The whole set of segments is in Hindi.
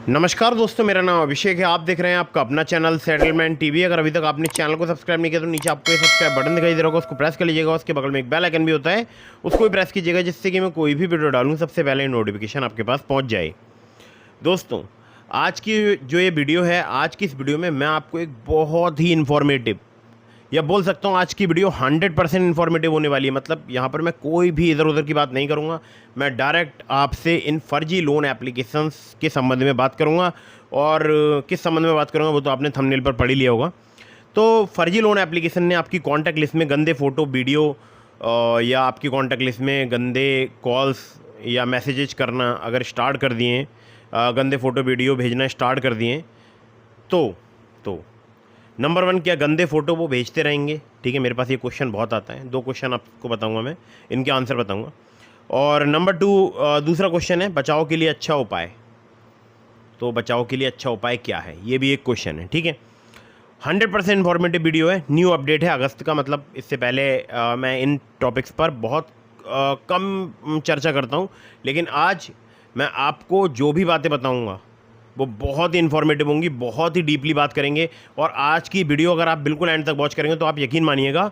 नमस्कार दोस्तों, मेरा नाम अभिषेक है। आप देख रहे हैं आपका अपना चैनल सेटलमेंट टीवी। अगर अभी तक आपने चैनल को सब्सक्राइब नहीं किया तो नीचे आपको ये सब्सक्राइब बटन दिखाई दे रहा होगा, उसको प्रेस कर लीजिएगा। उसके बगल में एक बेल आइकन भी होता है, उसको भी प्रेस कीजिएगा, जिससे कि मैं कोई भी वीडियो डालूँ सबसे पहले नोटिफिकेशन आपके पास पहुँच जाए। दोस्तों, आज की जो ये वीडियो है, आज की इस वीडियो में मैं आपको एक बहुत ही इन्फॉर्मेटिव, या बोल सकता हूँ आज की वीडियो 100% इन्फॉर्मेटिव होने वाली है। मतलब यहाँ पर मैं कोई भी इधर उधर की बात नहीं करूँगा, मैं डायरेक्ट आपसे इन फर्जी लोन एप्लीकेशंस के संबंध में बात करूँगा। और किस संबंध में बात करूँगा वो तो आपने थंबनेल पर पढ़ ही लिया होगा। तो फर्जी लोन एप्लीकेशन ने आपकी कॉन्टैक्ट लिस्ट में गंदे फ़ोटो वीडियो या आपकी कॉन्टैक्ट लिस्ट में गंदे कॉल्स या मैसेजेस करना अगर स्टार्ट कर दिए, गंदे फ़ोटो वीडियो भेजना स्टार्ट कर दिए, तो नंबर 1, क्या गंदे फ़ोटो वो भेजते रहेंगे? ठीक है, मेरे पास ये क्वेश्चन बहुत आता है। 2 क्वेश्चन आपको बताऊंगा, मैं इनके आंसर बताऊंगा। और नंबर 2, दूसरा क्वेश्चन है बचाव के लिए अच्छा उपाय। तो बचाव के लिए अच्छा उपाय क्या है, ये भी एक क्वेश्चन है। ठीक है, 100% इन्फॉर्मेटिव वीडियो है, न्यू अपडेट है अगस्त का। मतलब इससे पहले मैं इन टॉपिक्स पर बहुत कम चर्चा करता हूँ, लेकिन आज मैं आपको जो भी बातें बताऊँगा वो बहुत ही इन्फॉर्मेटिव होंगी, बहुत ही डीपली बात करेंगे। और आज की वीडियो अगर आप बिल्कुल एंड तक वॉच करेंगे तो आप यकीन मानिएगा,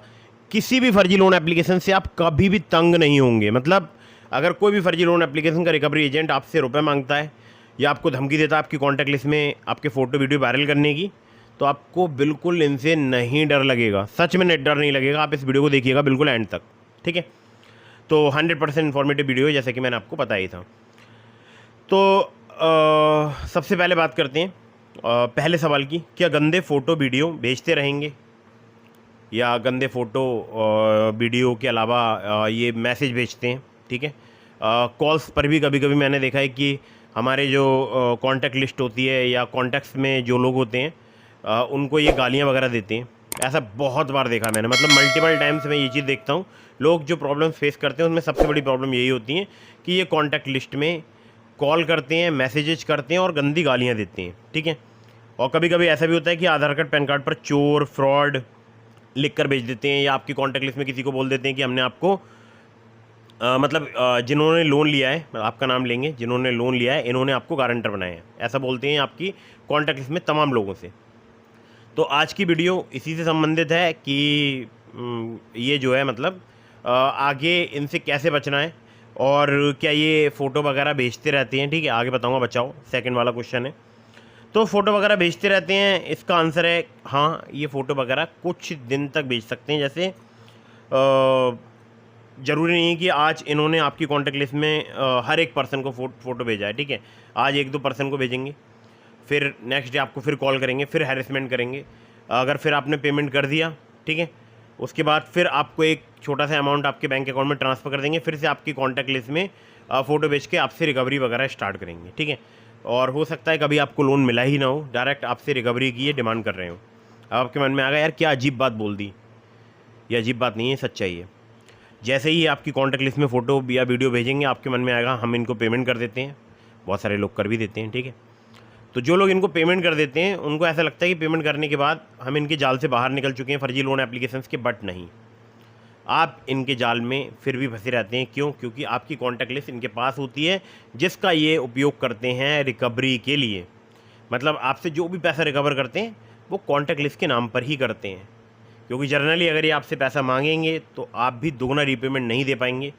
किसी भी फर्जी लोन एप्लीकेशन से आप कभी भी तंग नहीं होंगे। मतलब अगर कोई भी फर्जी लोन एप्लीकेशन का रिकवरी एजेंट आपसे रुपए मांगता है या आपको धमकी देता है आपकी कॉन्टैक्ट लिस्ट में आपके फ़ोटो वीडियो वायरल करने की, तो आपको बिल्कुल इनसे नहीं डर लगेगा। सच में डर नहीं लगेगा। आप इस वीडियो को देखिएगा बिल्कुल एंड तक। ठीक है, तो 100% इन्फॉर्मेटिव वीडियो है, जैसे कि मैंने आपको बताया ही था। तो सबसे पहले बात करते हैं पहले सवाल की, क्या गंदे फ़ोटो वीडियो भेजते रहेंगे या गंदे फ़ोटो वीडियो के अलावा ये मैसेज भेजते हैं? ठीक है, कॉल्स पर भी कभी कभी मैंने देखा है कि हमारे जो कॉन्टैक्ट लिस्ट होती है या कॉन्टैक्ट्स में जो लोग होते हैं उनको ये गालियाँ वगैरह देते हैं। ऐसा बहुत बार देखा मैंने, मतलब मल्टीपल टाइम्स मैं ये चीज़ देखता हूँ। लोग जो प्रॉब्लम फेस करते हैं उसमें सबसे बड़ी प्रॉब्लम यही होती है कि ये कॉन्टैक्ट लिस्ट में कॉल करते हैं, मैसेजेस करते हैं और गंदी गालियाँ देते हैं। ठीक है, और कभी कभी ऐसा भी होता है कि आधार कार्ड पैन कार्ड पर चोर फ्रॉड लिख कर भेज देते हैं, या आपकी कॉन्टैक्ट लिस्ट में किसी को बोल देते हैं कि हमने आपको जिन्होंने लोन लिया है, आपका नाम लेंगे, जिन्होंने लोन लिया है इन्होंने आपको गारंटर बनाया है, ऐसा बोलते हैं आपकी कॉन्टैक्ट लिस्ट में तमाम लोगों से। तो आज की वीडियो इसी से संबंधित है कि ये जो है मतलब आगे इनसे कैसे बचना है और क्या ये फ़ोटो वगैरह भेजते रहते हैं। ठीक है, आगे बताऊंगा। बचाओ सेकंड वाला क्वेश्चन है, तो फ़ोटो वगैरह भेजते रहते हैं, इसका आंसर है हाँ, ये फ़ोटो वगैरह कुछ दिन तक भेज सकते हैं। जैसे ज़रूरी नहीं है कि आज इन्होंने आपकी कॉन्टैक्ट लिस्ट में हर एक पर्सन को फ़ोटो भेजा है। ठीक है, आज 1-2 पर्सन को भेजेंगे, फिर नेक्स्ट डे आपको फिर कॉल करेंगे, फिर हैरेसमेंट करेंगे। अगर फिर आपने पेमेंट कर दिया, ठीक है, उसके बाद फिर आपको एक छोटा सा अमाउंट आपके बैंक अकाउंट में ट्रांसफ़र कर देंगे, फिर से आपकी कॉन्टैक्ट लिस्ट में फ़ोटो भेज के आपसे रिकवरी वगैरह स्टार्ट करेंगे। ठीक है, और हो सकता है कभी आपको लोन मिला ही ना हो, डायरेक्ट आपसे रिकवरी की ये डिमांड कर रहे हो। अब आपके मन में आ गया यार क्या अजीब बात बोल दी। ये अजीब बात नहीं है, सच्चाई है। जैसे ही आपकी कॉन्टैक्ट लिस्ट में फ़ोटो या वीडियो भेजेंगे, आपके मन में आएगा हम इनको पेमेंट कर देते हैं। बहुत सारे लोग कर भी देते हैं। ठीक है, तो जो लोग इनको पेमेंट कर देते हैं उनको ऐसा लगता है कि पेमेंट करने के बाद हम इनके जाल से बाहर निकल चुके हैं फर्जी लोन एप्लीकेशंस के, बट नहीं, आप इनके जाल में फिर भी फंसे रहते हैं। क्यों? क्योंकि आपकी कॉन्टैक्ट लिस्ट इनके पास होती है, जिसका ये उपयोग करते हैं रिकवरी के लिए। मतलब आपसे जो भी पैसा रिकवर करते हैं वो कॉन्टैक्ट लिस्ट के नाम पर ही करते हैं, क्योंकि जनरली अगर ये आपसे पैसा मांगेंगे तो आप भी दोगुना रीपेमेंट नहीं दे पाएंगे।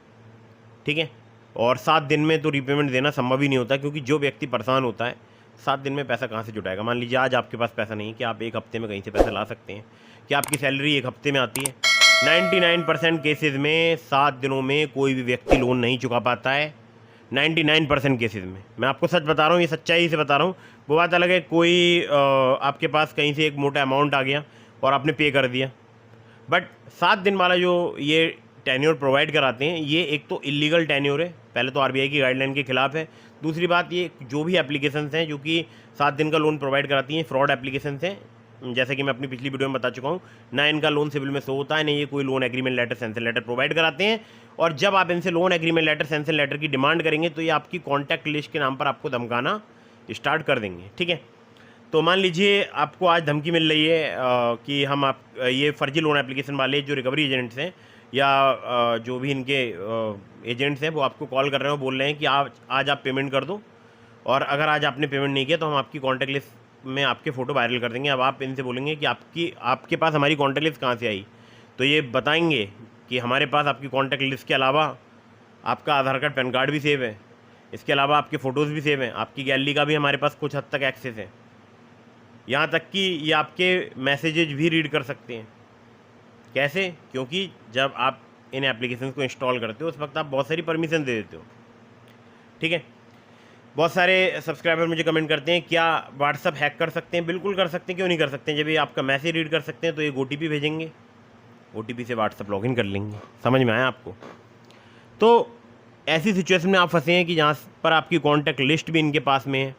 ठीक है, और 7 दिन में तो रीपेमेंट देना संभव ही नहीं होता, क्योंकि जो व्यक्ति परेशान होता है 7 दिन में पैसा कहाँ से जुटाएगा। मान लीजिए आज आपके पास पैसा नहीं है कि आप 1 हफ्ते में कहीं से पैसा ला सकते हैं, कि आपकी सैलरी 1 हफ्ते में आती है। 99% केसेज़ में 7 दिनों में कोई भी व्यक्ति लोन नहीं चुका पाता है। 99% केसेज़ में, मैं आपको सच बता रहा हूँ, ये सच्चाई से बता रहा हूँ। वो बात अलग है कोई आपके पास कहीं से एक मोटा अमाउंट आ गया और आपने पे कर दिया, बट 7 दिन वाला जो ये टेन्योर प्रोवाइड कराते हैं, ये एक तो इलीगल टेन्योर है, पहले तो आरबीआई की गाइडलाइन के खिलाफ है। दूसरी बात, ये जो भी एप्लीकेशंस हैं जो कि 7 दिन का लोन प्रोवाइड कराती हैं, फ्रॉड एप्लीकेशंस हैं। जैसे कि मैं अपनी पिछली वीडियो में बता चुका हूँ, ना इनका लोन सिविल में शो होता है, ना ये कोई loan agreement letter sanction letter provide कराते हैं। और जब आप इनसे loan agreement letter sanction letter की डिमांड करेंगे तो ये आपकी कॉन्टैक्ट लिस्ट के नाम पर आपको धमकाना स्टार्ट कर देंगे। ठीक है, तो मान लीजिए आपको आज धमकी मिल रही है कि हम आप ये फर्जी लोन एप्लीकेशन वाले जो रिकवरी एजेंट्स हैं या जो भी इनके एजेंट्स हैं वो आपको कॉल कर रहे हो, बोल रहे हैं कि आज आप पेमेंट कर दो और अगर आज आपने पेमेंट नहीं किया तो हम आपकी कॉन्टैक्ट लिस्ट में आपके फ़ोटो वायरल कर देंगे। अब आप इनसे बोलेंगे कि आपके पास हमारी कॉन्टैक्ट लिस्ट कहाँ से आई, तो ये बताएंगे कि हमारे पास आपकी कॉन्टैक्ट लिस्ट के अलावा आपका आधार कार्ड पैन कार्ड भी सेव है, इसके अलावा आपके फ़ोटोज़ भी सेव हैं, आपकी गैलरी का भी हमारे पास कुछ हद तक एक्सेस है, यहाँ तक कि ये आपके मैसेजेज भी रीड कर सकते हैं। कैसे? क्योंकि जब आप इन एप्लीकेशन को इंस्टॉल करते हो उस वक्त आप बहुत सारी परमिशन दे देते हो। ठीक है, बहुत सारे सब्सक्राइबर मुझे कमेंट करते हैं क्या व्हाट्सअप हैक कर सकते हैं? बिल्कुल कर सकते हैं, क्यों नहीं कर सकते हैं। जब ये आपका मैसेज रीड कर सकते हैं तो एक OTP भेजेंगे, OTP से व्हाट्सअप लॉगिन कर लेंगे। समझ में आया आपको? तो ऐसी सिचुएशन में आप फंसे हैं कि जहाँ पर आपकी कॉन्टैक्ट लिस्ट भी इनके पास में है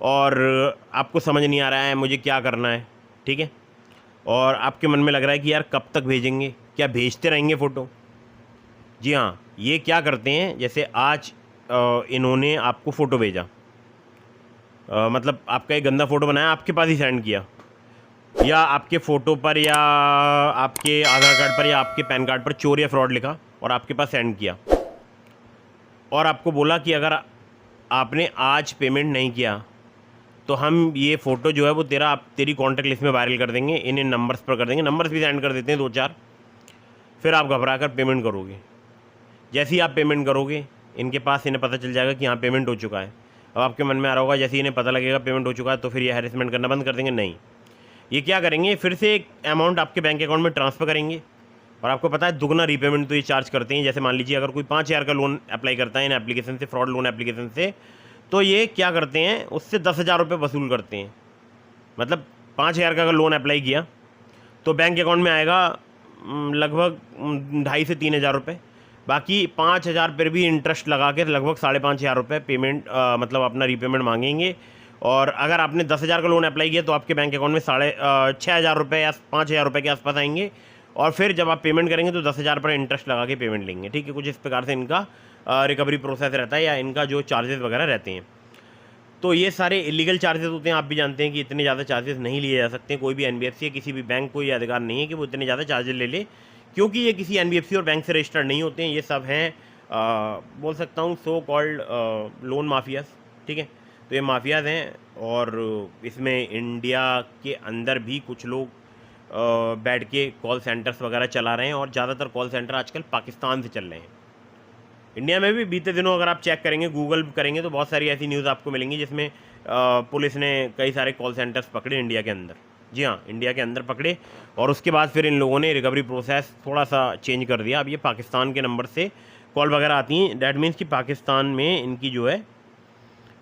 और आपको समझ नहीं आ रहा है मुझे क्या करना है। ठीक है, और आपके मन में लग रहा है कि यार कब तक भेजेंगे, क्या भेजते रहेंगे फ़ोटो? जी हाँ, ये क्या करते हैं, जैसे आज इन्होंने आपको फ़ोटो भेजा, मतलब आपका एक गंदा फ़ोटो बनाया, आपके पास ही सेंड किया, या आपके फ़ोटो पर या आपके आधार कार्ड पर या आपके पैन कार्ड पर चोर या फ्रॉड लिखा और आपके पास सेंड किया, और आपको बोला कि अगर आपने आज पेमेंट नहीं किया तो हम ये फ़ोटो जो है वो तेरी कॉन्टैक्ट लिस्ट में वायरल कर देंगे, इन नंबर्स पर कर देंगे। नंबर्स भी सेंड कर देते हैं 2-4, फिर आप घबरा कर पेमेंट करोगे। जैसे ही आप पेमेंट करोगे इनके पास इन्हें पता चल जाएगा कि हाँ पेमेंट हो चुका है। अब आपके मन में आ रहा होगा जैसे इन्हें पता लगेगा पेमेंट हो चुका है तो फिर ये हैरेसमेंट करना बंद कर देंगे। नहीं, ये क्या करेंगे, फिर से एक अमाउंट आपके बैंक अकाउंट में ट्रांसफ़र करेंगे, और आपको पता है दुगना रीपेमेंट तो ये चार्ज करते हैं। जैसे मान लीजिए अगर कोई 5,000 का लोन अप्लाई करता है इन एप्लीकेशन से, फ्रॉड लोन एप्लीकेशन से, तो ये क्या करते हैं, उससे 10,000 रुपये वसूल करते हैं। मतलब 5,000 का अगर लोन अप्लाई किया तो बैंक अकाउंट में आएगा लगभग 2,500 से 3,000 रुपये, बाकी 5,000 पर भी इंटरेस्ट लगा के लगभग 5,500 रुपये पेमेंट मतलब अपना रीपेमेंट मांगेंगे। और अगर आपने 10,000 का लोन अप्लाई किया तो आपके बैंक अकाउंट में 6,500 रुपये या 5,000 रुपये के आसपास आएंगे, और फिर जब आप पेमेंट करेंगे तो 10,000 पर इंटरेस्ट लगा के पेमेंट लेंगे। ठीक है, कुछ इस प्रकार से इनका रिकवरी प्रोसेस रहता है, या इनका जो चार्जेस वगैरह रहते हैं। तो ये सारे इलीगल चार्जेस होते हैं। आप भी जानते हैं कि इतने ज़्यादा चार्जेस नहीं लिए जा सकते। कोई भी NBFC या किसी भी बैंक को ये अधिकार नहीं है कि वो इतने ज़्यादा चार्जेस ले ले, क्योंकि ये किसी NBFC और बैंक से रजिस्टर्ड नहीं होते हैं। ये सब हैं बोल सकता हूँ सो कॉल्ड लोन माफियाज। ठीक है, तो ये माफियाज हैं, और इसमें इंडिया के अंदर भी कुछ लोग बैठ के कॉल सेंटर्स वगैरह चला रहे हैं, और ज़्यादातर कॉल सेंटर आजकल पाकिस्तान से चल रहे हैं। इंडिया में भी बीते दिनों अगर आप चेक करेंगे, गूगल करेंगे, तो बहुत सारी ऐसी न्यूज़ आपको मिलेंगी जिसमें पुलिस ने कई सारे कॉल सेंटर्स पकड़े इंडिया के अंदर। जी हाँ, इंडिया के अंदर पकड़े, और उसके बाद फिर इन लोगों ने रिकवरी प्रोसेस थोड़ा सा चेंज कर दिया। अब ये पाकिस्तान के नंबर से कॉल वगैरह आती हैं, डैट मीन्स कि पाकिस्तान में इनकी जो है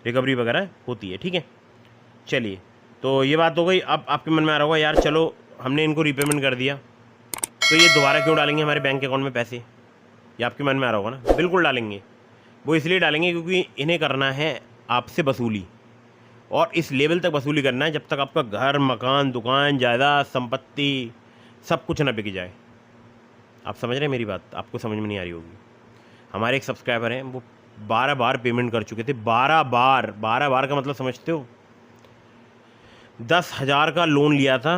रिकवरी वगैरह होती है। ठीक है, चलिए, तो ये बात हो गई। अब आपके मन में आ रहा होगा यार चलो हमने इनको रीपेमेंट कर दिया तो ये दोबारा क्यों डालेंगे हमारे बैंक अकाउंट में पैसे, ये आपके मन में आ रहा होगा ना। बिल्कुल डालेंगे, वो इसलिए डालेंगे क्योंकि इन्हें करना है आपसे वसूली, और इस लेवल तक वसूली करना है जब तक आपका घर, मकान, दुकान, जायदाद, संपत्ति सब कुछ ना बिक जाए। आप समझ रहे हैं मेरी बात? आपको समझ में नहीं आ रही होगी। हमारे एक सब्सक्राइबर हैं, वो 12 बार पेमेंट कर चुके थे। 12 बार का मतलब समझते हो? 10,000 का लोन लिया था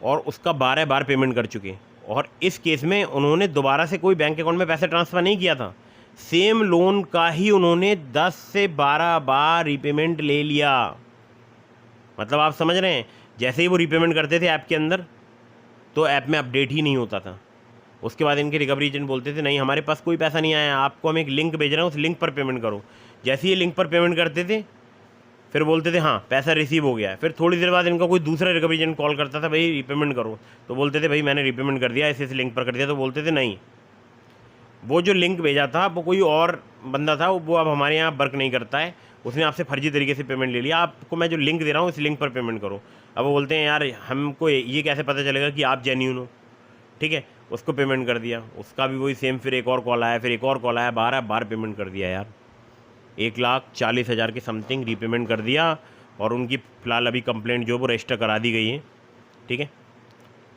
और उसका 12 बार पेमेंट कर चुके, और इस केस में उन्होंने दोबारा से कोई बैंक अकाउंट में पैसे ट्रांसफ़र नहीं किया था। सेम लोन का ही उन्होंने 10 से 12 बार रीपेमेंट ले लिया। मतलब आप समझ रहे हैं, जैसे ही वो रीपेमेंट करते थे ऐप के अंदर, तो ऐप में अपडेट ही नहीं होता था। उसके बाद इनके रिकवरी एजेंट बोलते थे नहीं हमारे पास कोई पैसा नहीं आया, आपको हम एक लिंक भेज रहे हैं, उस लिंक पर पेमेंट करो। जैसे ही लिंक पर पेमेंट करते थे फिर बोलते थे हाँ पैसा रिसीव हो गया है। फिर थोड़ी देर बाद इनका कोई दूसरा रिकवरी एजेंट कॉल करता था, भाई रीपेमेंट करो, तो बोलते थे भाई मैंने रीपेमेंट कर दिया, इस लिंक पर कर दिया। तो बोलते थे नहीं, वो जो लिंक भेजा था वो कोई और बंदा था, वो अब हमारे यहाँ वर्क नहीं करता है, उसने आपसे फर्जी तरीके से पेमेंट ले लिया, आपको मैं जो लिंक दे रहा हूँ इस लिंक पर पेमेंट करो। अब वो बोलते हैं यार हमको ये कैसे पता चलेगा कि आप जेन्युइन हो। ठीक है, उसको पेमेंट कर दिया, उसका भी वही सेम, फिर एक और कॉल आया, फिर एक और कॉल आया, 12 बार पेमेंट कर दिया यार, 1,40,000 के समथिंग रीपेमेंट कर दिया, और उनकी फ़िलहाल अभी कंप्लेंट जो वो रजिस्टर करा दी गई है। ठीक है,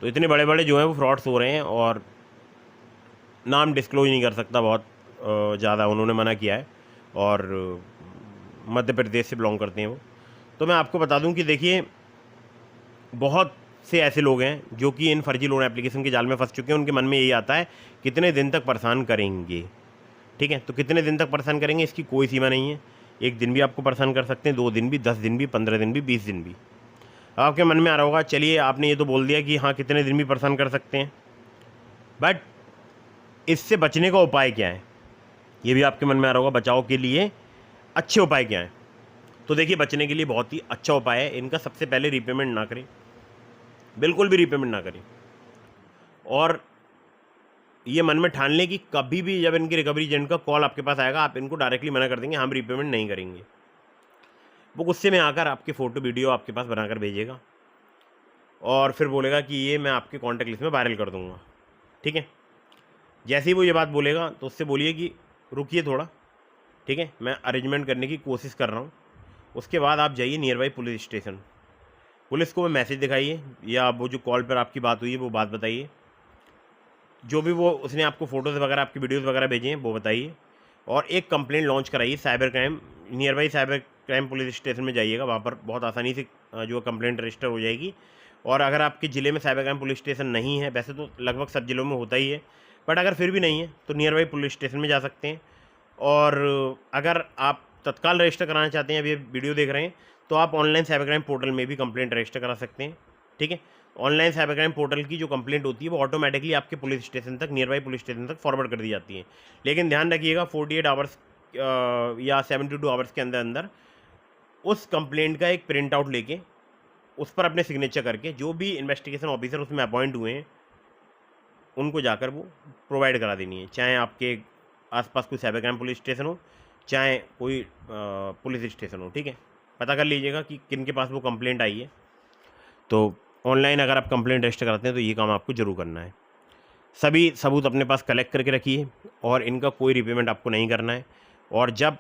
तो इतने बड़े बड़े जो हैं वो फ्रॉड्स हो रहे हैं, और नाम डिस्क्लोज नहीं कर सकता, बहुत ज़्यादा उन्होंने मना किया है, और मध्य प्रदेश से बिलोंग करते हैं वो। तो मैं आपको बता दूं कि देखिए बहुत से ऐसे लोग हैं जो कि इन फर्जी लोन एप्लीकेशन के जाल में फंस चुके हैं। उनके मन में यही आता है कितने दिन तक परेशान करेंगे। ठीक है, तो कितने दिन तक परेशान करेंगे इसकी कोई सीमा नहीं है। 1 दिन भी आपको परेशान कर सकते हैं, 2 दिन भी, 10 दिन भी, 15 दिन भी, 20 दिन भी। अब आपके मन में आ रहा होगा चलिए आपने ये तो बोल दिया कि हाँ कितने दिन भी परेशान कर सकते हैं, बट इससे बचने का उपाय क्या है, ये भी आपके मन में आ रहा होगा। बचाव के लिए अच्छे उपाय क्या हैं? तो देखिए बचने के लिए बहुत ही अच्छा उपाय है इनका। सबसे पहले रीपेमेंट ना करें, बिल्कुल भी रीपेमेंट ना करें, और ये मन में ठान लें कि कभी भी जब इनकी रिकवरी एजेंट का कॉल आपके पास आएगा आप इनको डायरेक्टली मना कर देंगे हम रीपेमेंट नहीं करेंगे। वो गुस्से में आकर आपके फ़ोटो वीडियो आपके पास बनाकर भेजेगा और फिर बोलेगा कि ये मैं आपके कॉन्टैक्ट लिस्ट में वायरल कर दूंगा। ठीक है, जैसे ही वो ये बात बोलेगा तो उससे बोलिए कि रुकिए थोड़ा, ठीक है, मैं अरेंजमेंट करने की कोशिश कर रहा हूँ। उसके बाद आप जाइए near by police station, police को मैसेज दिखाइए या वो जो कॉल पर आपकी बात हुई है वो बात बताइए, जो भी वो उसने आपको फ़ोटोज़ वगैरह आपकी वीडियोज़ वगैरह भेजे हैं वो बताइए, और एक कंप्लेंट लॉन्च कराइए cyber crime, near by cyber crime police station में जाइएगा, वहाँ पर बहुत आसानी से जो कंप्लेंट रजिस्टर हो जाएगी। और अगर आपके ज़िले में साइबर क्राइम पुलिस स्टेशन नहीं है, वैसे तो लगभग सब ज़िलों में होता ही है, बट अगर फिर भी नहीं है तो नियर बाई पुलिस स्टेशन में जा सकते हैं। और अगर आप तत्काल रजिस्टर कराना चाहते हैं, अभी वीडियो देख रहे हैं, तो आप ऑनलाइन साइबर क्राइम पोर्टल में भी कंप्लेंट रजिस्टर करा सकते हैं। ठीक है, ऑनलाइन साइबर क्राइम पोर्टल की जो कंप्लेंट होती है वो ऑटोमेटिकली आपके पुलिस स्टेशन तक, नियर बाई पुलिस स्टेशन तक फॉरवर्ड कर दी जाती है। लेकिन ध्यान रखिएगा 48 आवर्स या 72 आवर्स के अंदर अंदर उस कंप्लेंट का एक प्रिंट आउट लेके उस पर अपने सिग्नेचर करके जो भी इन्वेस्टिगेशन ऑफिसर उसमें अपॉइंट हुए हैं उनको जाकर वो प्रोवाइड करा देनी है, चाहे आपके आसपास कोई साइबर क्राइम पुलिस स्टेशन हो, चाहे कोई पुलिस स्टेशन हो। ठीक है, पता कर लीजिएगा कि किन के पास वो कंप्लेंट आई है। तो ऑनलाइन अगर आप कंप्लेंट रजिस्टर करते हैं तो ये काम आपको ज़रूर करना है। सभी सबूत अपने पास कलेक्ट करके रखिए और इनका कोई रिपेमेंट आपको नहीं करना है। और जब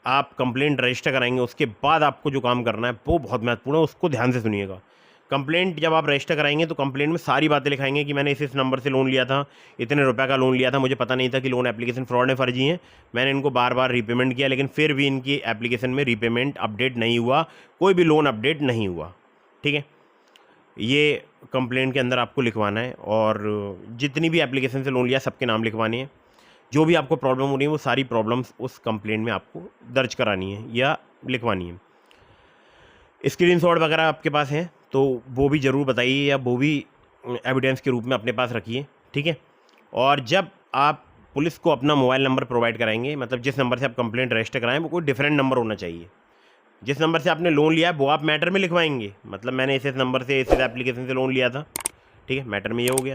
आप कंप्लेंट रजिस्टर कराएंगे उसके बाद आपको जो काम करना है वो बहुत महत्वपूर्ण है, उसको ध्यान से सुनिएगा। कंप्लेंट जब आप रजिस्टर कराएंगे तो कंप्लेंट में सारी बातें लिखाएंगे कि मैंने इस नंबर से लोन लिया था, इतने रुपए का लोन लिया था, मुझे पता नहीं था कि लोन एप्लीकेशन फ्रॉड है, फर्जी हैं, मैंने इनको बार बार रीपेमेंट किया लेकिन फिर भी इनकी एप्लीकेशन में रीपेमेंट अपडेट नहीं हुआ, कोई भी लोन अपडेट नहीं हुआ। ठीक है, ये कंप्लेंट के अंदर आपको लिखवाना है और जितनी भी एप्लीकेशन से लोन लिया सबके नाम लिखवाने हैं। जो भी आपको प्रॉब्लम हो रही है वो सारी प्रॉब्लम्स उस कंप्लेंट में आपको दर्ज करानी है या लिखवानी है। स्क्रीनशॉट वगैरह आपके पास हैं तो वो भी ज़रूर बताइए या वो भी एविडेंस के रूप में अपने पास रखिए। ठीक है, और जब आप पुलिस को अपना मोबाइल नंबर प्रोवाइड कराएंगे, मतलब जिस नंबर से आप कंप्लेंट रजिस्टर कराएं वो कोई डिफरेंट नंबर होना चाहिए। जिस नंबर से आपने लोन लिया है वो आप मैटर में लिखवाएंगे, मतलब मैंने इस नंबर से इस एप्लीकेशन से लोन लिया था, ठीक है, मैटर में ये हो गया।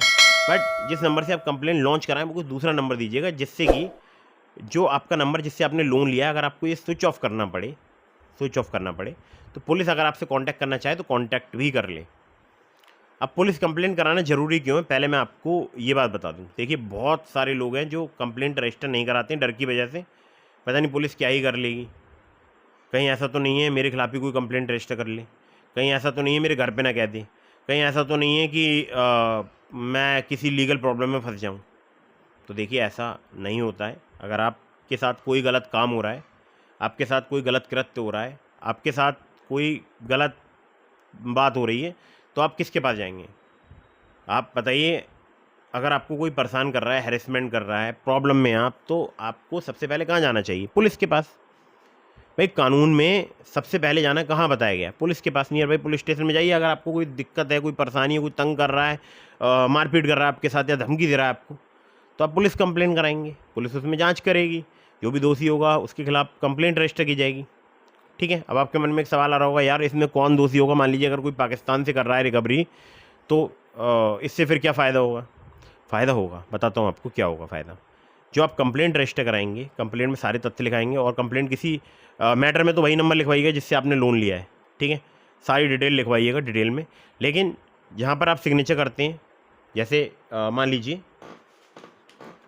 बट जिस नंबर से आप कंप्लेंट लॉन्च कराएं वो कुछ दूसरा नंबर दीजिएगा, जिससे कि जो आपका नंबर जिससे आपने लोन लिया है अगर आपको ये स्विच ऑफ करना पड़े तो पुलिस अगर आपसे कांटेक्ट करना चाहे तो कांटेक्ट भी कर ले। अब पुलिस कंप्लेंट कराना ज़रूरी क्यों है, पहले मैं आपको ये बात बता दूं। देखिए बहुत सारे लोग हैं जो कंप्लेंट रजिस्टर नहीं कराते हैं डर की वजह से, पता नहीं पुलिस क्या ही कर लेगी, कहीं ऐसा तो नहीं है मेरे खिलाफ ही कोई कंप्लेंट रजिस्टर कर ले, कहीं ऐसा तो नहीं है मेरे घर पे ना कह दे, कहीं ऐसा तो नहीं है कि मैं किसी लीगल प्रॉब्लम में फंस जाऊं। तो देखिए ऐसा नहीं होता है। अगर आपके साथ कोई गलत काम हो रहा है, आपके साथ कोई गलत कृत्य हो रहा है, आपके साथ कोई गलत बात हो रही है तो आप किसके पास जाएंगे? आप बताइए, अगर आपको कोई परेशान कर रहा है, हैरेसमेंट कर रहा है, प्रॉब्लम में आप, तो आपको सबसे पहले कहाँ जाना चाहिए? पुलिस के पास। भाई कानून में सबसे पहले जाना कहाँ बताया गया? पुलिस के पास। नियर बाई पुलिस स्टेशन में जाइए। अगर आपको कोई दिक्कत है, कोई परेशानी है, कोई तंग कर रहा है, मारपीट कर रहा है आपके साथ या धमकी दे रहा है आपको, तो आप पुलिस कंप्लेंट कराएंगे, पुलिस उसमें जांच करेगी, जो भी दोषी होगा उसके खिलाफ कंप्लेंट रजिस्टर की जाएगी। ठीक है, अब आपके मन में एक सवाल आ रहा होगा, यार इसमें कौन दोषी होगा? मान लीजिए अगर कोई पाकिस्तान से कर रहा है रिकवरी, तो इससे फिर क्या फ़ायदा होगा? फ़ायदा होगा, बताता हूँ आपको क्या होगा फ़ायदा। जो आप कंप्लेंट रजिस्टर कराएंगे, कंप्लेंट में सारे तथ्य लिखाएंगे और कंप्लेंट किसी मैटर में तो वही नंबर लिखवाइएगा जिससे आपने लोन लिया है। ठीक है, सारी डिटेल लिखवाइएगा डिटेल में, लेकिन जहाँ पर आप सिग्नेचर करते हैं, जैसे मान लीजिए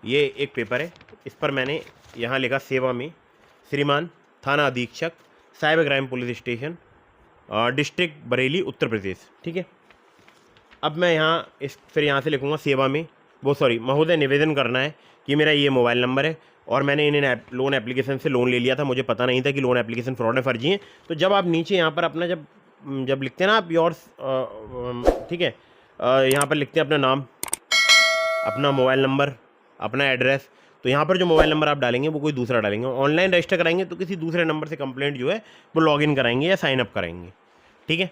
ये एक पेपर है, इस पर मैंने यहाँ लिखा सेवा में श्रीमान थाना अधीक्षक cyber crime police station district Bareilly Uttar Pradesh. ठीक है, अब मैं यहाँ फिर यहाँ से लिखूँगा सेवा में महोदय निवेदन करना है कि मेरा ये मोबाइल नंबर है और मैंने इन्हें लोन एप्लीकेशन से लोन ले लिया था, मुझे पता नहीं था कि लोन एप्लीकेशन फ्रॉड है, फर्जी है। तो जब आप नीचे यहाँ पर अपना जब लिखते हैं ना आप योर्स, ठीक है, यहाँ पर लिखते हैं अपना नाम, अपना मोबाइल नंबर, अपना एड्रेस, तो यहाँ पर जो मोबाइल नंबर आप डालेंगे वो कोई दूसरा डालेंगे। ऑनलाइन रजिस्टर कराएंगे तो किसी दूसरे नंबर से कंप्लेंट जो है वो लॉगिन कराएंगे या साइन अप कराएंगे, ठीक है।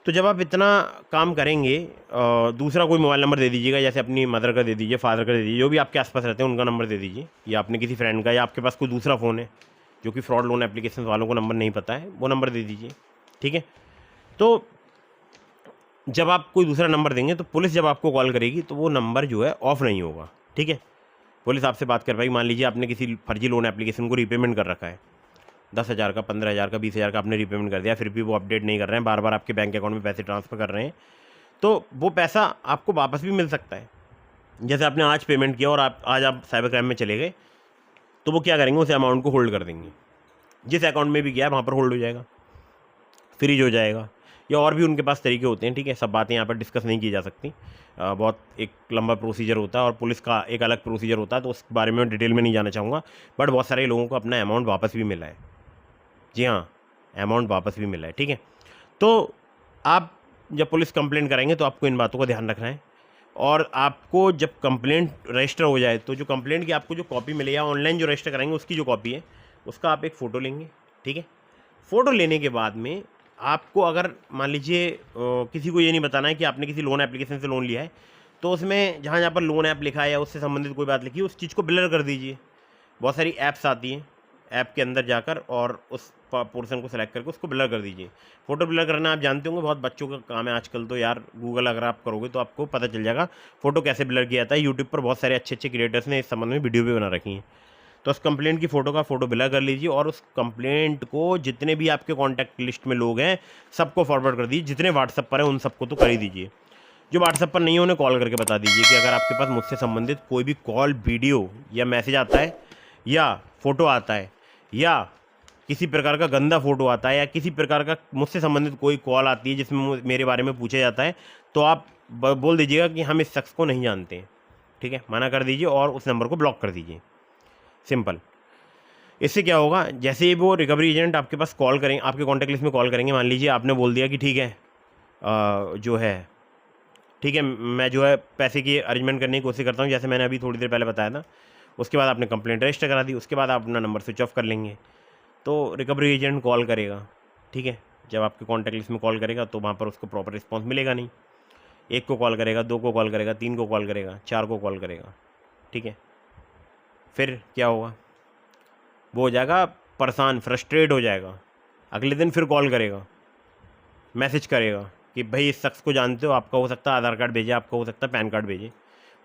तो जब आप इतना काम करेंगे, दूसरा कोई मोबाइल नंबर दे दीजिएगा, जैसे अपनी मदर का दे दीजिए, फादर का दे दीजिए, जो भी आपके आसपास रहते हैं उनका नंबर दे दीजिए, या अपने किसी फ्रेंड का, या आपके पास कोई दूसरा फ़ोन है जो कि फ्रॉड लोन एप्लीकेशन वालों को नंबर नहीं पता है, वो नंबर दे दीजिए, ठीक है। तो जब आप कोई दूसरा नंबर देंगे तो पुलिस जब आपको कॉल करेगी तो वो नंबर जो है ऑफ़ नहीं होगा, ठीक है। पुलिस आपसे बात कर पाएगी। मान लीजिए आपने किसी फर्जी लोन एप्लीकेशन को रीपेमेंट कर रखा है, 10,000 का, 15,000 का, 20,000 का आपने रीपेमेंट कर दिया, फिर भी वो अपडेट नहीं कर रहे हैं, बार बार आपके बैंक अकाउंट में पैसे ट्रांसफ़र कर रहे हैं, तो वो पैसा आपको वापस भी मिल सकता है। जैसे आपने आज पेमेंट किया और आज आप साइबर क्राइम में चले गए, तो वो क्या करेंगे, उस अमाउंट को होल्ड कर देंगे, जिस अकाउंट में भी गया वहाँ पर होल्ड हो जाएगा, फ्रीज हो जाएगा, या और भी उनके पास तरीके होते हैं, ठीक है। सब बातें यहाँ पर डिस्कस नहीं की जा सकती, बहुत एक लंबा प्रोसीजर होता है और पुलिस का एक अलग प्रोसीजर होता है, तो उस बारे में डिटेल में नहीं जाना चाहूँगा। बट बहुत सारे लोगों को अपना अमाउंट वापस भी मिला है, जी हाँ, अमाउंट वापस भी मिला है, ठीक है। तो आप जब पुलिस कंप्लेंट करेंगे तो आपको इन बातों का ध्यान रखना है, और आपको जब कंप्लेंट रजिस्टर हो जाए तो जो कंप्लेंट की आपको जो कॉपी मिले, या ऑनलाइन जो रजिस्टर कराएंगे उसकी जो कॉपी है, उसका आप एक फ़ोटो लेंगे, ठीक है। फ़ोटो लेने के बाद में आपको, अगर मान लीजिए किसी को ये नहीं बताना है कि आपने किसी लोन एप्लीकेशन से लोन लिया है, तो उसमें जहाँ जहाँ पर लोन ऐप लिखा है या उससे संबंधित कोई बात लिखी है, उस चीज़ को ब्लर कर दीजिए। बहुत सारी ऐप्स आती हैं, ऐप के अंदर जाकर और उस पोर्शन को सेलेक्ट करके उसको ब्लर कर दीजिए। फ़ोटो ब्लर करना आप जानते होंगे, बहुत बच्चों का काम है आजकल तो यार, गूगल अगर आप करोगे तो आपको पता चल जाएगा फ़ोटो कैसे ब्लर किया जाता है। यूट्यूब पर बहुत सारे अच्छे अच्छे क्रिएटर्स ने इस संबंध में वीडियो भी बना रखी हैं। तो उस कंप्लेंट की फ़ोटो का फ़ोटो ब्लर कर लीजिए, और उस कंप्लेंट को जितने भी आपके कॉन्टैक्ट लिस्ट में लोग हैं सबको फॉरवर्ड कर दीजिए। जितने व्हाट्सअप पर हैं उन सबको तो कर ही दीजिए, जो व्हाट्सअप पर नहीं है उन्हें कॉल करके बता दीजिए कि अगर आपके पास मुझसे संबंधित कोई भी कॉल, वीडियो या मैसेज आता है, या फ़ोटो आता है, या किसी प्रकार का गंदा फ़ोटो आता है, या किसी प्रकार का मुझसे संबंधित कोई कॉल आती है जिसमें मेरे बारे में पूछा जाता है, तो आप बोल दीजिएगा कि हम इस शख्स को नहीं जानते हैं, ठीक है। मना कर दीजिए और उस नंबर को ब्लॉक कर दीजिए, सिंपल। इससे क्या होगा, जैसे ही वो रिकवरी एजेंट आपके पास कॉल करेंगे, आपके कॉन्टैक्ट लिस्ट में कॉल करेंगे, मान लीजिए आपने बोल दिया कि ठीक है, जो है ठीक है, मैं जो है पैसे की अरेंजमेंट करने की कोशिश करता हूँ, जैसे मैंने अभी थोड़ी देर पहले बताया था। उसके बाद आपने कंप्लेंट रजिस्टर करा दी, उसके बाद आप अपना नंबर स्विच ऑफ कर लेंगे, तो रिकवरी एजेंट कॉल करेगा, ठीक है। जब आपके कॉन्टैक्ट लिस्ट में कॉल करेगा तो वहाँ पर उसको प्रॉपर रिस्पॉन्स मिलेगा नहीं। 1 को कॉल करेगा, 2 को कॉल करेगा, 3 को कॉल करेगा, 4 को कॉल करेगा, ठीक है। फिर क्या होगा, वो हो जाएगा परेशान, फ्रस्ट्रेट हो जाएगा। अगले दिन फिर कॉल करेगा, मैसेज करेगा कि भाई इस शख्स को जानते हो, आपका हो सकता है आधार कार्ड भेजे, आपका हो सकता है पैन कार्ड भेजे।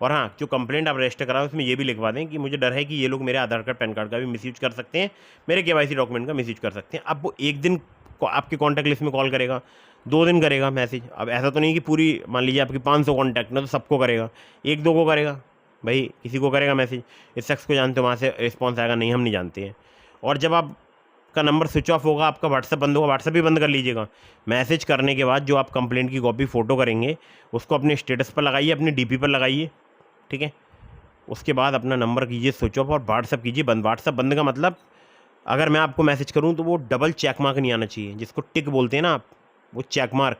और हाँ, जो कंप्लेंट आप रजिस्टर कराओ उसमें ये भी लिखवा दें कि मुझे डर है कि ये लोग मेरे आधार कार्ड, पैन कार्ड का भी मिसयूज कर सकते हैं, मेरे केवाईसी डॉक्यूमेंट का मिसयूज कर सकते हैं। अब वो एक दिन आपके कॉन्टैक्ट लिस्ट में कॉल करेगा, 2 दिन करेगा मैसेज। अब ऐसा तो नहीं कि पूरी, मान लीजिए आपकी 500 कॉन्टैक्ट ना, तो सबको करेगा, 1-2 को करेगा, भाई किसी को करेगा मैसेज, इस शख्स को जानते हो, वहाँ से रिस्पॉन्स आएगा, नहीं हम नहीं जानते हैं। और जब आपका नंबर स्विच ऑफ होगा, आपका व्हाट्सअप बंद होगा, व्हाट्सअप भी बंद कर लीजिएगा। मैसेज करने के बाद जो आप कंप्लेंट की कॉपी फ़ोटो करेंगे उसको अपने स्टेटस पर लगाइए, अपनी डीपी पर लगाइए, ठीक है। उसके बाद अपना नंबर कीजिए स्विच ऑफ और व्हाट्सअप कीजिए बंद। व्हाट्सअप बंद का मतलब, अगर मैं आपको मैसेज करूं तो वो डबल चेक मार्क नहीं आना चाहिए, जिसको टिक बोलते हैं ना आप, वो चेक मार्क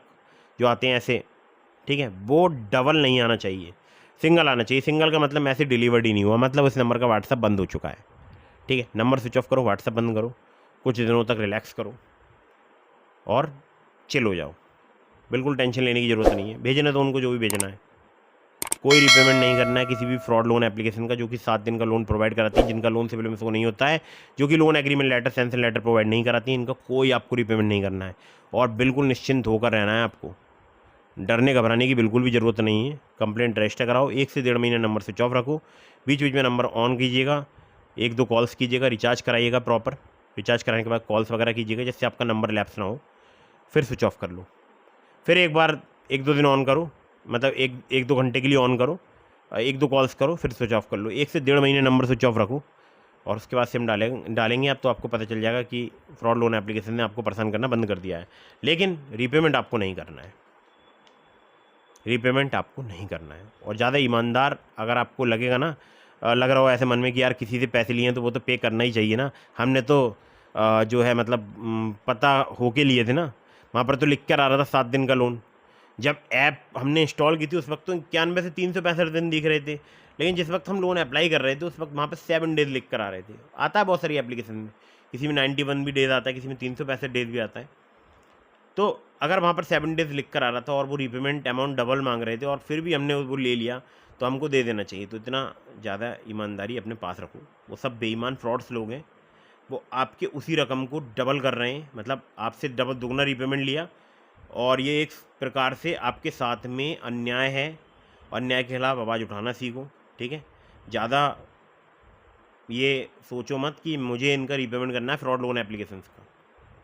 जो आते हैं ऐसे, ठीक है, वो डबल नहीं आना चाहिए, सिंगल आना चाहिए। सिंगल का मतलब मैसेज डिलीवर्ड ही नहीं हुआ, मतलब उस नंबर का व्हाट्सअप बंद हो चुका है, ठीक है। नंबर स्विच ऑफ करो, व्हाट्सअप बंद करो, कुछ दिनों तक रिलैक्स करो और चिल हो जाओ। बिल्कुल टेंशन लेने की ज़रूरत नहीं है। भेजना तो उनको जो भी भेजना है, कोई रिपेमेंट नहीं करना है किसी भी फ्रॉड लोन एप्लीकेशन का, जो कि 7 दिन का लोन प्रोवाइड कराती है, जिनका लोन सिविल में शो नहीं होता है, जो कि loan agreement letter, sanction letter provide नहीं कराती है, इनका कोई आपको रिपेमेंट नहीं करना है। और बिल्कुल निश्चिंत होकर रहना है आपको, डरने घबराने की बिल्कुल भी ज़रूरत नहीं है। कंप्लेंट रजिस्टर कराओ, 1 से 1.5 महीने नंबर स्विच ऑफ रखो, बीच बीच में नंबर ऑन कीजिएगा, 1-2 कॉल्स कीजिएगा, रिचार्ज कराइएगा प्रॉपर, रिचार्ज कराने के बाद कॉल्स वगैरह कीजिएगा जिससे आपका नंबर लैप्स ना हो, फिर स्विच ऑफ कर लो। फिर एक बार 1-2 दिन ऑन करो, मतलब 1-2 घंटे के लिए ऑन करो, 1-2 कॉल्स करो, फिर स्विच ऑफ कर लो। 1 से 1.5 महीने नंबर स्विच ऑफ रखो, और उसके बाद सिम डालेंगे आप, तो आपको पता चल जाएगा कि फ्रॉड लोन एप्लीकेशन ने आपको परेशान करना बंद कर दिया है। लेकिन रीपेमेंट आपको नहीं करना है, रीपेमेंट आपको नहीं करना है। और ज़्यादा ईमानदार अगर आपको लगेगा ना, लग रहा हो ऐसे मन में कि यार किसी से पैसे लिए हैं तो वो तो पे करना ही चाहिए ना, हमने तो जो है मतलब पता होके लिए थे ना, वहाँ पर तो लिख कर आ रहा था 7 दिन का लोन, जब ऐप हमने इंस्टॉल की थी उस वक्त तो 91 से 365 दिन दिख रहे थे, लेकिन जिस वक्त हम लोन अप्लाई कर रहे थे उस वक्त वहाँ पे 7 डेज़ लिख कर आ रहे थे। आता है बहुत सारी एप्लीकेशन में, किसी में 91 भी डेज़ आता है, किसी में 365 डेज़ भी आता है। तो अगर वहाँ पर 7 डेज़ लिख कर आ रहा था और वो रीपेमेंट अमाउंट डबल मांग रहे थे और फिर भी हमने वो ले लिया, तो हमको दे देना चाहिए। तो इतना ज़्यादा ईमानदारी अपने पास रखो। वो सब बेईमान फ्रॉड्स लोग हैं, वो आपके उसी रकम को डबल कर रहे हैं, मतलब आपसे डबल दुगना रीपेमेंट लिया, और ये एक प्रकार से आपके साथ में अन्याय है। अन्याय के खिलाफ आवाज़ उठाना सीखो, ठीक है। ज़्यादा ये सोचो मत कि मुझे इनका रीपेमेंट करना है फ्रॉड लोन एप्लीकेशंस का,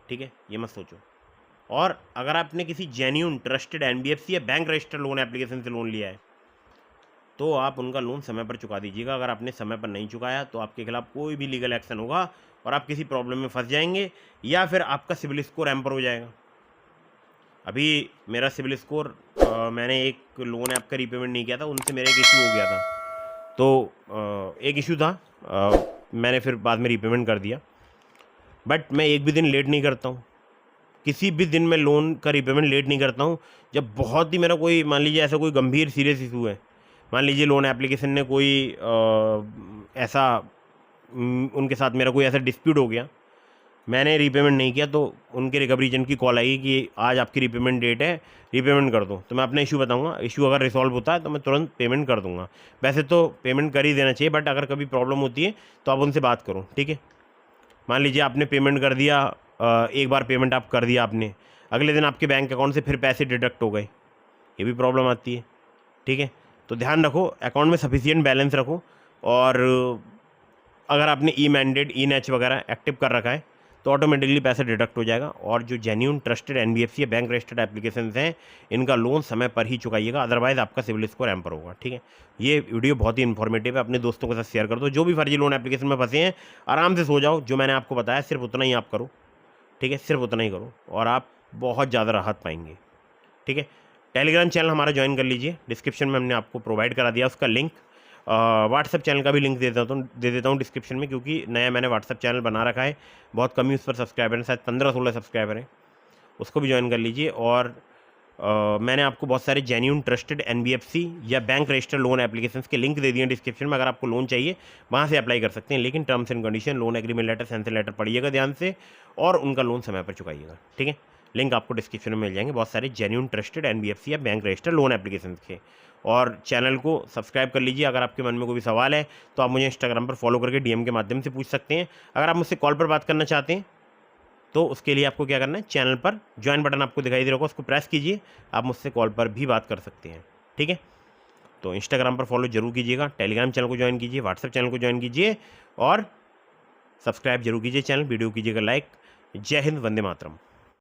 ठीक है, ये मत सोचो। और अगर आपने किसी जेन्यून ट्रस्टेड एनबीएफसी या बैंक रजिस्टर्ड लोन एप्लीकेशन से लोन लिया है तो आप उनका लोन समय पर चुका दीजिएगा। अगर आपने समय पर नहीं चुकाया तो आपके खिलाफ कोई भी लीगल एक्शन होगा और आप किसी प्रॉब्लम में फंस जाएंगे या फिर आपका सिविल स्कोर हैम्पर हो जाएगा। अभी मेरा सिविल स्कोर, मैंने एक लोन ऐप का रीपेमेंट नहीं किया था, उनसे मेरा एक इशू हो गया था। तो एक इशू था, मैंने फिर बाद में रीपेमेंट कर दिया। बट मैं एक भी दिन लेट नहीं करता हूँ, किसी भी दिन मैं लोन का रीपेमेंट लेट नहीं करता हूँ। जब बहुत ही मेरा कोई, मान लीजिए ऐसा कोई गंभीर सीरियस इशू है, मान लीजिए लोन एप्लीकेशन ने कोई ऐसा उनके साथ मेरा कोई ऐसा डिस्प्यूट हो गया, मैंने रीपेमेंट नहीं किया, तो उनके रिकवरी एजेंट की कॉल आएगी कि आज आपकी रीपेमेंट डेट है, रीपेमेंट कर दो। तो मैं अपना इशू बताऊंगा, इशू अगर रिसॉल्व होता है तो मैं तुरंत पेमेंट कर दूंगा। वैसे तो पेमेंट कर ही देना चाहिए, बट अगर कभी प्रॉब्लम होती है तो आप उनसे बात करो, ठीक है। मान लीजिए आपने पेमेंट कर दिया, एक बार पेमेंट आप कर दिया आपने, अगले दिन आपके बैंक अकाउंट से फिर पैसे डिडक्ट हो गए, ये भी प्रॉब्लम आती है, ठीक है। तो ध्यान रखो, अकाउंट में सफिशिएंट बैलेंस रखो, और अगर आपने ई मैंडेट, ई नैच वगैरह एक्टिव कर रखा है तो ऑटोमेटिकली पैसा डिडक्ट हो जाएगा। और जो जेन्यून ट्रस्टेड एनबीएफसी या बैंक रजिस्टर्ड एप्लीकेशंस हैं, इनका लोन समय पर ही चुकाइएगा, अदरवाइज़ आपका सिविल स्कोर हैम्पर होगा, ठीक है। ये वीडियो बहुत ही इन्फॉर्मेटिव है, अपने दोस्तों के साथ शेयर कर दो। जो भी फर्जी लोन एप्लीकेशन में फंसे हैं, आराम से सो जाओ, जो मैंने आपको बताया सिर्फ उतना ही आप करो, ठीक है, सिर्फ उतना ही करो और आप बहुत ज़्यादा राहत पाएंगे, ठीक है। टेलीग्राम चैनल हमारा ज्वाइन कर लीजिए, डिस्क्रिप्शन में हमने आपको प्रोवाइड करा दिया उसका लिंक। व्हाट्सएप चैनल का भी लिंक दे देता हूँ डिस्क्रिप्शन में, क्योंकि नया मैंने व्हाट्सएप चैनल बना रखा है, बहुत कम ही उस पर सब्सक्राइबर हैं, शायद 15-16 सब्सक्राइबर हैं, उसको भी ज्वाइन कर लीजिए। और मैंने आपको बहुत सारे जेन्यून ट्रस्टेड एनबीएफसी या बैंक रजिस्टर्ड लोन एप्लीकेशंस के लिंक दे दिए डिस्क्रिप्शन में। अगर आपको लोन चाहिए वहाँ से अप्लाई कर सकते हैं, लेकिन terms and condition, loan agreement letter, sanction letter पढ़िएगा ध्यान से और उनका लोन समय पर चुकाइएगा, ठीक है। लिंक आपको डिस्क्रिप्शन में मिल जाएंगे, बहुत सारे जेन्यून ट्रस्टेड एनबीएफसी या बैंक रजिस्टर्ड लोन एप्लीकेशंस के। और चैनल को सब्सक्राइब कर लीजिए। अगर आपके मन में कोई भी सवाल है तो आप मुझे इंस्टाग्राम पर फॉलो करके डीएम के माध्यम से पूछ सकते हैं। अगर आप मुझसे कॉल पर बात करना चाहते हैं तो उसके लिए आपको क्या करना है, चैनल पर ज्वाइन बटन आपको दिखाई दे रहा होगा, उसको प्रेस कीजिए, आप मुझसे कॉल पर भी बात कर सकते हैं, ठीक है। तो इंस्टाग्राम पर फॉलो जरूर कीजिएगा, टेलीग्राम चैनल को ज्वाइन कीजिए, व्हाट्सएप चैनल को ज्वाइन कीजिए और सब्सक्राइब जरूर कीजिए चैनल, वीडियो कीजिएगा लाइक। जय हिंद, वंदे मातरम।